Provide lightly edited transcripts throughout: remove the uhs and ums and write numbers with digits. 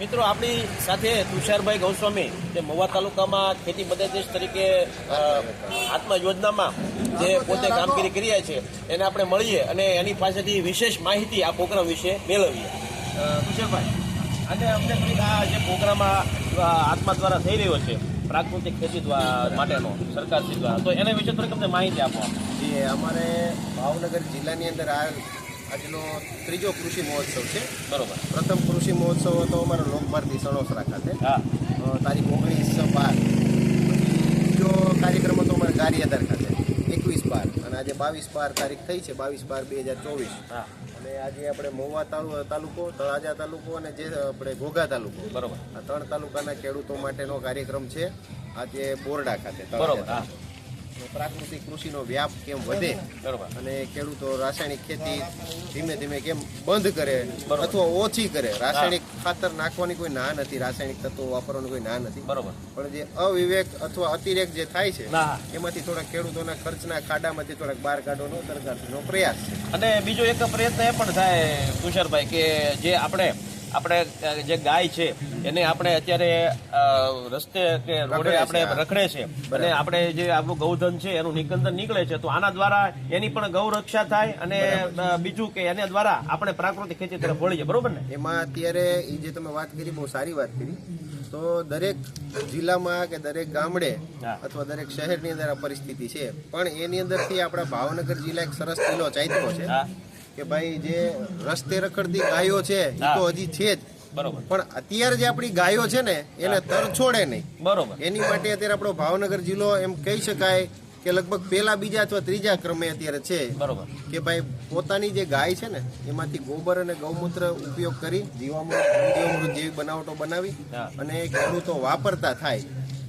મિત્રો આપણી સાથે તુષારભાઈ ગૌસ્વામી જે મહુવા તાલુકામાં ખેતી મદદનીશ તરીકે આત્મા યોજનામાં જે પોતે કામગીરી કરી રહ્યા છે એને આપણે મળીએ અને એની પાસેથી વિશેષ માહિતી આ પ્રોગ્રામ વિશે મેળવીએ. તુષારભાઈ, આજે અમને આ જે પ્રોગ્રામ આત્મા દ્વારા થઈ રહ્યો છે પ્રાકૃતિક ખેતી માટેનો સરકારશ્રી દ્વારા, તો એના વિશે થોડીક અમને માહિતી આપો. જે અમારે ભાવનગર જિલ્લાની અંદર આજનો ત્રીજો કૃષિ મહોત્સવ છે. બરોબર. પ્રથમ કૃષિ મહોત્સવ હતો અમારો લોકભારતી સણોસરા ખાતે, તારીખ 19/12. બીજો કાર્યક્રમ હતો અમારે ગારિયાધાર ખાતે 21/12, અને આજે 22/12 તારીખ થઈ છે, 22/12/2024. અને આજે આપણે મહુવા તાલુકો, તળાજા તાલુકો અને જે આપણે ઘોઘા તાલુકો, બરોબર, આ 3 તાલુકાના ખેડૂતો માટેનો કાર્યક્રમ છે આજે બોરડા ખાતે. બરોબર. પ્રાકૃતિક કૃષિનો વ્યાપ કેમ વધે, બરોબર, અને ખેડૂતો રાસાયણિક ખેતી ધીમે ધીમે કેમ બંધ કરે અથવા ઓછી કરે. રાસાયણિક ખાતર નાખવાની કોઈ ના નથી, રાસાયણિક તત્વો વાપરવાની કોઈ ના નથી, બરોબર, પણ જે અવિવેક અથવા અતિરેક જે થાય છે એમાંથી થોડા ખેડૂતોના ખર્ચના ખાડામાંથી થોડાક બહાર કાઢવાનો સરકારનો પ્રયાસ છે. અને બીજો એક પ્રયત્ન એ પણ થાય તુષારભાઈ કે જે આપણે જે ગાય છે એને આપણે અત્યારે રસ્તે કે રોડે આપણે રખડે છે અને આપણે જે આપણું ગૌધન છે એનું નિકંદન નીકળે છે, તો આના દ્વારા એની પણ ગૌ રક્ષા થાય અને બીજું કે એના દ્વારા આપણે પ્રાકૃતિક ખેતી તરફ વળીએ. બરોબર ને? એમાં અત્યારે એ જે તમે વાત કરી બહુ સારી વાત કરી. તો દરેક જિલ્લામાં કે દરેક ગામડે અથવા દરેક શહેરની અંદર આ પરિસ્થિતિ છે, પણ એની અંદરથી આપણા ભાવનગર જિલ્લા એક સરસ જિલ્લો ચાહતો છે કે ભાઈ જે રસ્તે રખડતી ગાયો છે એ તો હજી છે જ, બરોબર, પણ અત્યારે જે આપણી ગાયો છે ને એને તરછોડે નહીં. બરોબર. એની માટે અત્યારે આપણો ભાવનગર જિલ્લો એમ કહી શકાય કે લગભગ પહેલા, બીજા અથવા ત્રીજા ક્રમે અત્યારે છે. બરોબર. કે ભાઈ પોતાની જે ગાય છે ને એમાંથી ગોબર અને ગૌમૂત્ર ઉપયોગ કરી જીવામૃત જેવી બનાવટો બનાવી અને ખેડૂતો વાપરતા થાય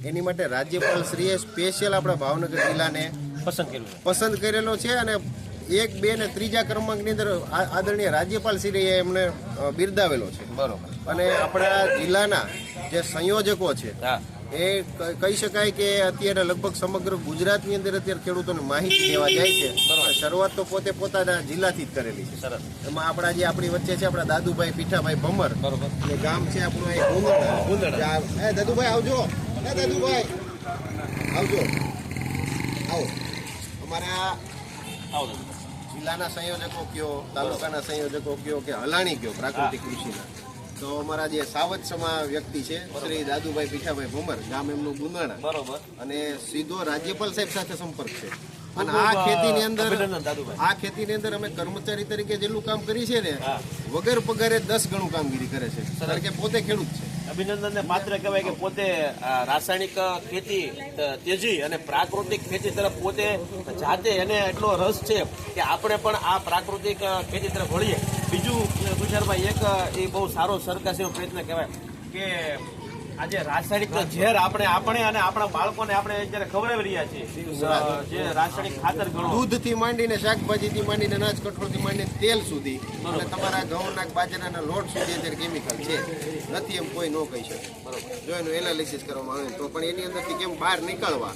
એની માટે રાજ્યપાલ શ્રીએ સ્પેશિયલ આપણા ભાવનગર જિલ્લાને પસંદ કરેલો છે. અને 1, 2 અને 3જા ક્રમાંકની અંદર આદરણીય રાજ્યપાલ શ્રીએ એમને બિરદાવેલો છે. બરોબર. અને આપણા જિલ્લાના જે સંયોજકો છે એ કહી શકાય કે અત્યારે લગભગ સમગ્ર ગુજરાતની અંદર અત્યારે ખેડૂતોને માહિતી દેવા જાય છે. શરૂઆત તો પોતે પોતાના જિલ્લાથી જ કરેલી છે. એમાં આપણા જે આપણી વચ્ચે છે આપણા દાદુભાઈ પીઠાભાઈ ભમર, બરોબર, એ ગામ છે આપણું એ ગુંદડા. દાદુભાઈ આવજો, દાદુભાઈ આવજો, આવો. અમારા જિલ્લાના સંયોજકો કયો, તાલુકાના સંયોજકો કયો કે હલાણી કયો પ્રાકૃતિક કૃષિના, તો અમારા જે સાવજસમા વ્યક્તિ છે શ્રી દાદુભાઈ પીઠાભાઈ ભમર, ગામ એમનું ગુંદાણા, બરોબર, અને સીધો રાજ્યપાલ સાહેબ સાથે સંપર્ક છે. અને આ ખેતીની અંદર અમે કર્મચારી તરીકે જેટલું કામ કરી છે ને વગર પગારે 10 ગણું કામગીરી કરે છે, કારણ કે પોતે ખેડૂત છે. અભિનંદનને પાત્ર કહેવાય કે પોતે રાસાયણિક ખેતી ત્યજી અને પ્રાકૃતિક ખેતી તરફ પોતે જાતે એને એટલો રસ છે કે આપણે પણ આ પ્રાકૃતિક ખેતી તરફ વળીએ. બીજું તુષારભાઈ, એક એ બહુ સારો સરકારશ્રીનો પ્રયત્ન કહેવાય કે આજે રાસાયણિક ઝેર આપણે અને આપણા બાળકોને આપણે અત્યારે ખવડાવી રહ્યા છીએ, જે રાસાયણિક ખાતર દૂધથી માંડીને શાકભાજીથી માંડીને અનાજ કઠોળથી માંડીને તેલ સુધી અને તમારા ઘઉંના બાજરાના લોટ સુધી અત્યારે કેમિકલ છે, નથી એમ કોઈ ન કહી શકે. બરોબર. જો એનું એનાલિસિસ કરવામાં આવે તો પણ એની અંદરથી કેમ બહાર નીકળવા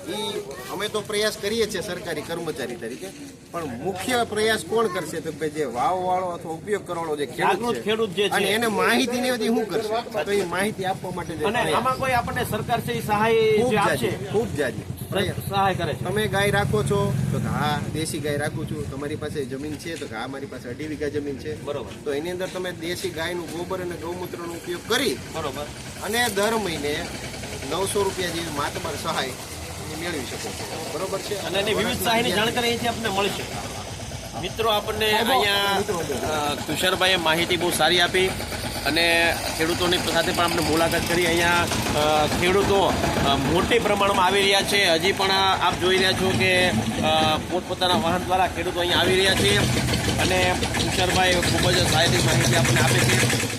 એ અમે તો પ્રયાસ કરીએ છીએ સરકારી કર્મચારી તરીકે, પણ મુખ્ય પ્રયાસ કોણ કરશે તો કે જે વાવવાળો અથવા ઉપયોગ કરવાળો જે ખેડૂત છે અને એને માહિતી નહીં હતી શું કરશે, તો એ માહિતી આપવા માટે આમાં કોઈ આપણને સરકાર છે સહાય આપશે, ખૂબ જાજી સહાય કરે છે. તમે ગાય રાખો છો તો હા દેશી ગાય રાખું છું, તમારી પાસે જમીન છે તો હા મારી પાસે 2.5 વીઘા જમીન છે, બરોબર, તો એની અંદર તમે દેશી ગાયનું ગોબર અને ગૌમૂત્રનો ઉપયોગ કરી, બરોબર, અને દર મહિને 900 રૂપિયા જેવી માતબર સહાય મેળવી શકો છો. બરોબર છે. અને એની વિવિધ સહાયની જાણકારી અહીંથી આપણને મળશે. મિત્રો, આપણને અહીંયા તુષારભાઈએ માહિતી બહુ સારી આપી અને ખેડૂતોની સાથે પણ આપણે મુલાકાત કરી. અહીંયા ખેડૂતો મોટી પ્રમાણમાં આવી રહ્યા છે. હજી પણ આપ જોઈ રહ્યા છો કે પોતપોતાના વાહન દ્વારા ખેડૂતો અહીંયા આવી રહ્યા છે અને તુષારભાઈ ખૂબ જ સારી માહિતી આપણને આપે છે.